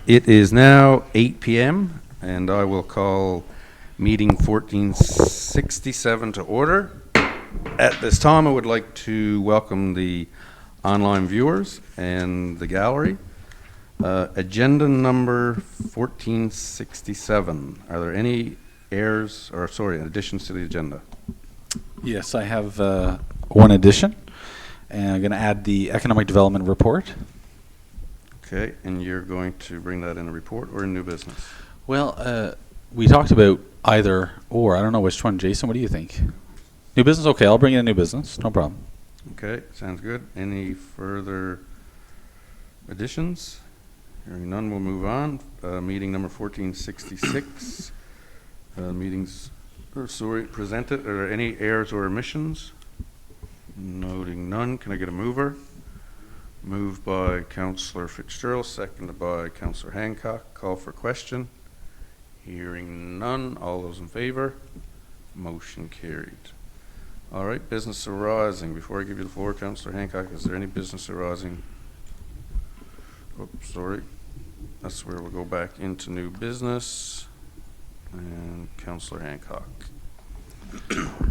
It is now 8 p.m. and I will call meeting 1467 to order. At this time, I would like to welcome the online viewers and the gallery. Agenda number 1467. Are there any additions to the agenda? Yes, I have one addition, and I'm going to add the economic development report. Okay, and you're going to bring that in a report or in new business? Well, we talked about either or. I don't know which one. Jason, what do you think? New business? Okay, I'll bring in new business. No problem. Okay, sounds good. Any further additions? Hearing none, we'll move on. Meeting number 1466. Presented. Are there any errors or omissions? Noting none. Can I get a mover? Moved by Councillor Fitzgerald, seconded by Councillor Hancock. Call for question. Hearing none. All those in favor? Motion carried. All right, business arising. Before I give you the floor, Councillor Hancock, is there any business arising? Oops, sorry. That's where we'll go back into new business. And Councillor Hancock.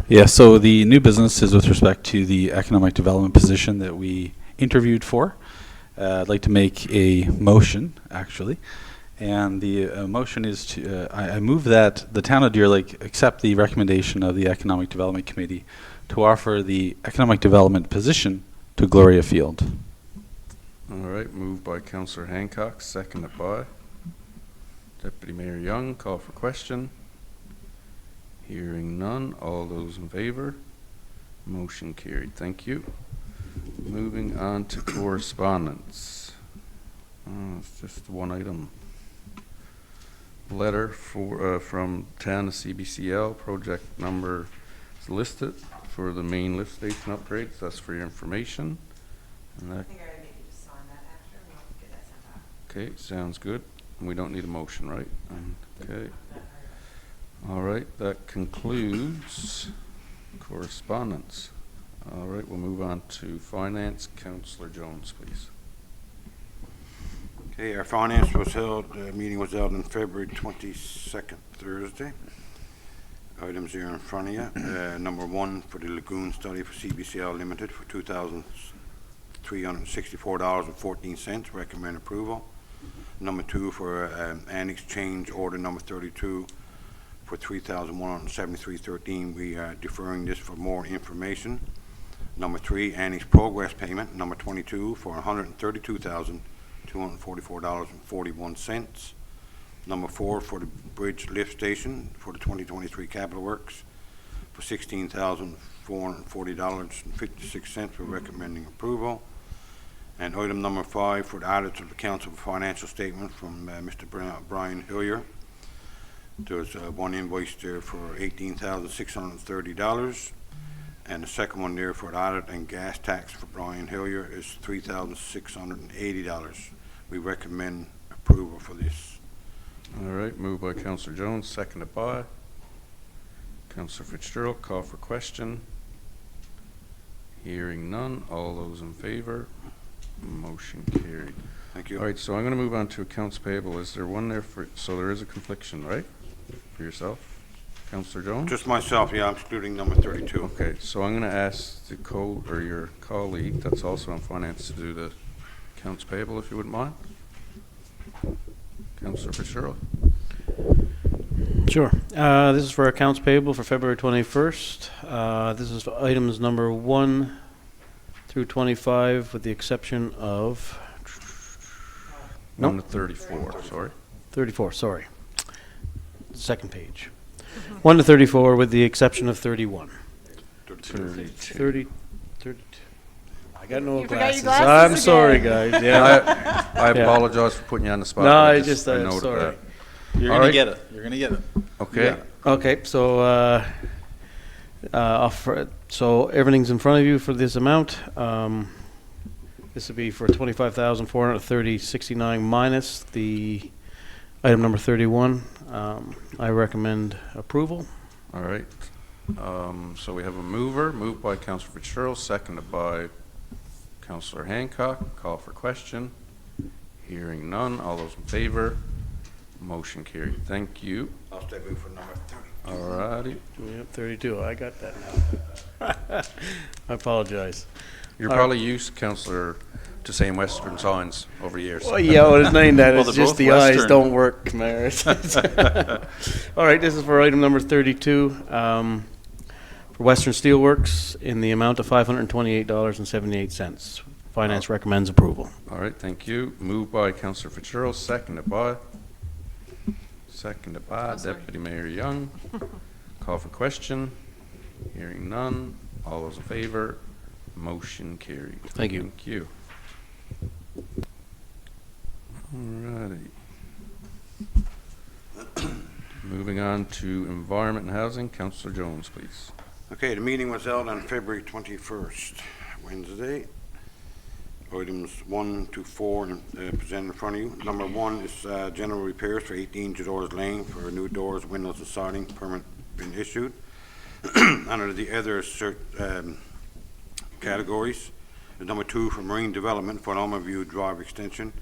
Yeah, so the new business is with respect to the economic development position that we interviewed for. I'd like to make a motion, actually. And the motion is to, I move that the town of Deer Lake accept the recommendation of the Economic Development Committee to offer the economic development position to Gloria Field. All right, moved by Councillor Hancock, seconded by Deputy Mayor Young. Call for question. Hearing none. All those in favor? Motion carried. Thank you. Moving on to correspondence. It's just one item. Letter from TAN to CBCL. Project number is listed for the main lift station upgrades. That's for your information. And that, I think I would make you just sign that after and I'll get that sent out. okay, sounds good. And we don't need a motion, right? Okay. All right, that concludes correspondence. All right, we'll move on to finance. Councillor Jones, please. Okay, our finance was held, meeting was held on February 22nd, Thursday. Items here in front of you. Number one for the Lagoon study for CBCL Limited for $2,364.14. Recommend approval. Number two for annex change order number 32 for $3,173.13. We are deferring this for more information. Number three, annex progress payment number 22 for $132,244.41. Number four for the bridge lift station for the 2023 capital works for $16,440.56. We're recommending approval. And item number five for the audit of the Council financial statement from Mr. Brian Hillier. There's one invoice there for $18,630. And the second one there for the audit and gas tax for Brian Hillier is $3,680. We recommend approval for this. All right, moved by Councillor Jones, seconded by Councillor Fitzgerald. Call for question. Hearing none. All those in favor? Motion carried. Thank you. All right, so I'm going to move on to accounts payable. Is there one there for, so there is a confliction, right? For yourself, Councillor Jones? Just myself, yeah, I'm excluding number 32. Okay, so I'm going to ask the your colleague that's also on finance to do the accounts payable, if you wouldn't mind. Councillor Fitzgerald. Sure. This is for accounts payable for February 21st. This is for items number 1 through 25 with the exception of... 1 to 34, sorry. 34, sorry. Second page. 1 to 34 with the exception of 31. 32. I got no You forgot glasses. your glasses I'm again. sorry, guys. Yeah. I apologize for putting you on the spot. No, but I just noted sorry. that. You're All going right. to get it. You're going to get it. Okay. Okay, so so everything's in front of you for this amount. This would be for $25,430.69 minus the item number 31. I recommend approval. All right. So we have a moved by Councillor Fitzgerald, seconded by Councillor Hancock. Call for question. Hearing none, all those in favor? Motion carried. Thank you. I'll step in for number 30. All righty. Yep, 32. I got that now. I apologize. You're All right. probably used, Councillor, to saying Western signs over the years. Well, yeah, well, it's not that. Well, It's they're just both the eyes Western. don't work, Mayor. All right, this is for item number 32. For Western Steelworks in the amount of $528.78. Finance recommends approval. All right, thank you. Moved by Councillor Fitzgerald, seconded by Deputy Mayor Young. Call for question. Hearing none. All those in favor? Motion carried. Thank you. Thank you. Alrighty. Moving on to Environment and Housing, Councillor Jones, please. Okay, the meeting was held on February 21st, Wednesday. Items 1 to 4 presented in front of you. Number 1 is general repairs for 18 Jadores Lane for new doors, windows, and siding. Permit been issued. Under the other categories, number 2 for marine development for an View Drive extension.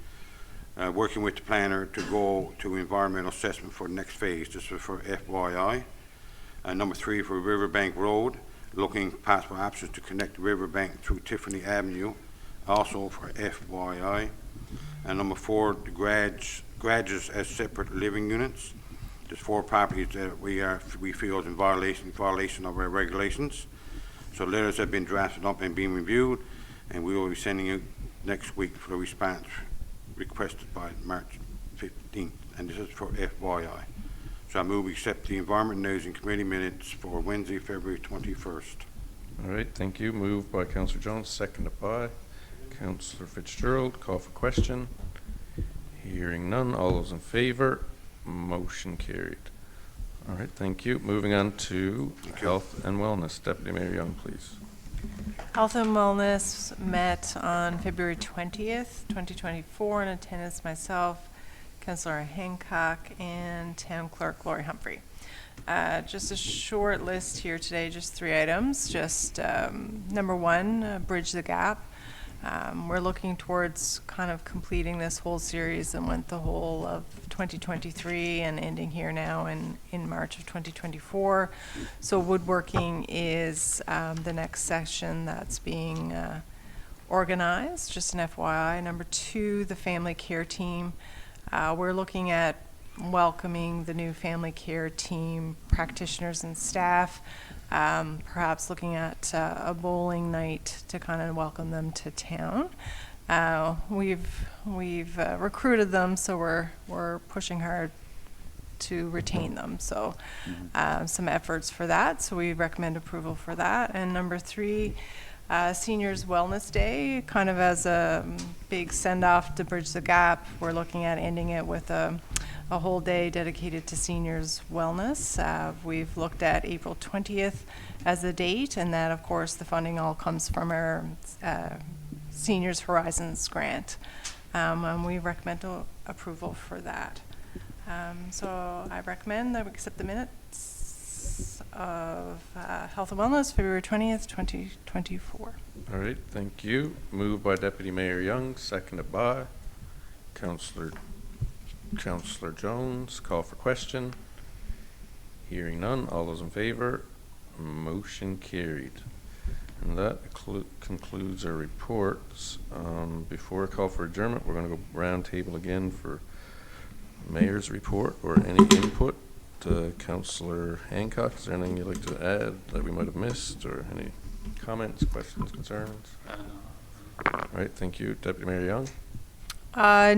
Working with the planner to go to environmental assessment for the next phase. This is for FYI. Number 3 for Riverbank Road, looking possible options to connect the Riverbank through Tiffany Avenue, also for FYI. And number 4, the garages as separate living units. There's 4 properties that we feel is in violation of our regulations. So letters have been drafted up and being reviewed, and we will be sending you next week for the response requested by March 15th, and this is for FYI. So I move we accept the Environment and Housing Committee minutes for Wednesday, February 21st. All right, thank you. Moved by Councillor Jones, seconded by Councillor Fitzgerald. Call for question. Hearing none. All those in favor? Motion carried. All right, thank you. Moving on to Health and Wellness. Deputy Mayor Young, please. Health and Wellness met on February 20th, 2024, in attendance myself, Councillor Hancock, and Town Clerk Lori Humphrey. Just a short list here today, just 3 items. Just number 1, Bridge the Gap. We're looking towards kind of completing this whole series and went the whole of 2023 and ending here now in March of 2024. So woodworking is the next section that's being organized, just an FYI. Number 2, the family care team. We're looking at welcoming the new family care team practitioners and staff, perhaps looking at a bowling night to kind of welcome them to town. We've recruited them, so we're pushing hard to retain them. So some efforts for that. So we recommend approval for that. And number 3, Seniors Wellness Day, kind of as a big send-off to bridge the gap. We're looking at ending it with a whole day dedicated to seniors wellness. We've looked at April 20th as a date, and that, of course, the funding all comes from our Seniors Horizons grant. And we recommend approval for that. So I recommend that we accept the minutes of Health and Wellness, February 20th, 2024. All right, thank you. Moved by Deputy Mayor Young, seconded by Councillor Jones. Call for question. Hearing none. All those in favor? Motion carried. And that concludes our reports. Before I call for adjournment, we're going to go round table again for Mayor's report or any input. Councillor Hancock, is there anything you'd like to add that we might have missed, or any comments, questions, concerns? All right, thank you. Deputy Mayor Young?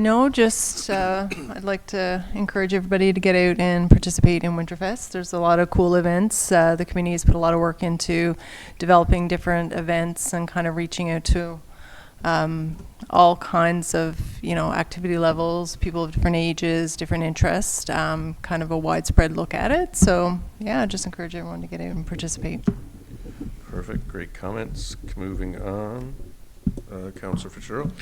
No, just I'd like to encourage everybody to get out and participate in Winterfest. There's a lot of cool events. The community has put a lot of work into developing different events and kind of reaching out to all kinds of, activity levels, people of different ages, different interests, kind of a widespread look at it. So, yeah, just encourage everyone to get out and participate. Perfect, great comments. Moving on, Councillor Fitzgerald.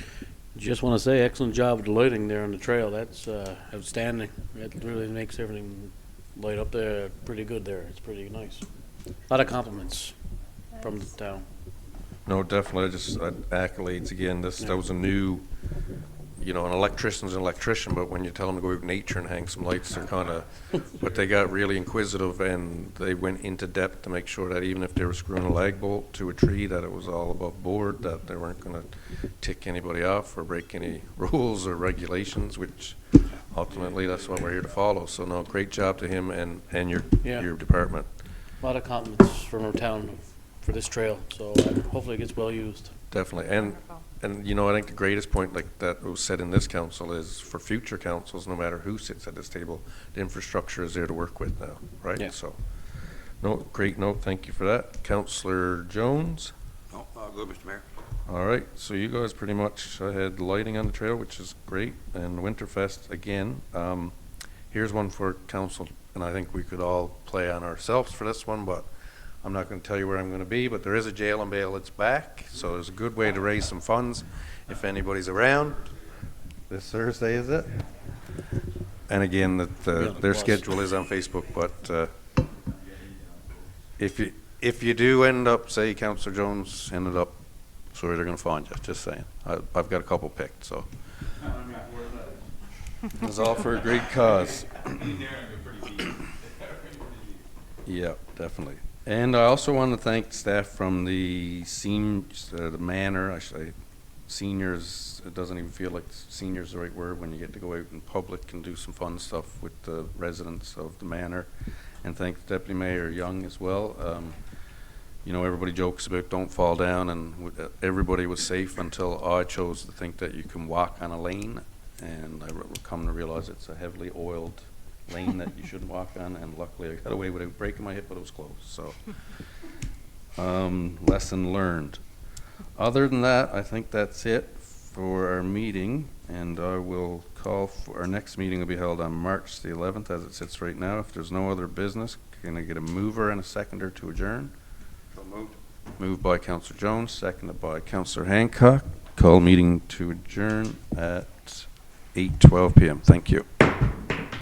Just want to say, excellent job with the lighting there on the trail. That's outstanding. It really makes everything light up there pretty good there. It's pretty nice. A lot of compliments from the town. No, definitely. Just accolades again. That was a new you know, an electrician's an electrician, but when you tell them to go out in nature and hang some lights, they're kind of, but they got really inquisitive, and they went into depth to make sure that even if they were screwing a lag bolt to a tree, that it was all above board, that they weren't going to tick anybody off or break any rules or regulations, which ultimately that's what we're here to follow. So no, great job to him and Yeah. your department. A lot of compliments from our town for this trail, so hopefully it gets well used. Definitely. Wonderful. And, you know, I think the greatest point, like that was said in this council, is for future councils, no matter who sits at this table, the infrastructure is there to work with now, right? Yeah. So, no, great note. Thank you for that. Councillor Jones? No, good, Mr. Mayor. All right, so you guys pretty much had lighting on the trail, which is great, and Winterfest again. Here's one for council, and I think we could all play on ourselves for this one, but I'm not going to tell you where I'm going to be, but there is a jail and bail that's back, so there's a good way to raise some funds if anybody's around. This Thursday, is it? And again, that their schedule is on Facebook, but if you do end up, say Councillor Jones ended up, sorry, they're going to find you, just saying. I've got a couple picked, so. It's all for a great cause. Yeah, definitely. And I also want to thank staff from the the manor, I should say, seniors. It doesn't even feel like seniors the right word when you get to go out in public and do some fun stuff with the residents of the manor. And thank Deputy Mayor Young as well. You know, everybody jokes about don't fall down, and everybody was safe until I chose to think that you can walk on a lane, and I come to realize it's a heavily oiled lane that you shouldn't walk on, and luckily I got away without breaking my hip, but it was close. So, lesson learned. Other than that, I think that's it for our meeting, and I will call for our next meeting will be held on March the 11th as it sits right now. If there's no other business, can I get a mover and a seconder to adjourn? So moved. Moved by Councillor Jones, seconded by Councillor Hancock. Call meeting to adjourn at 8:12 p.m. Thank you.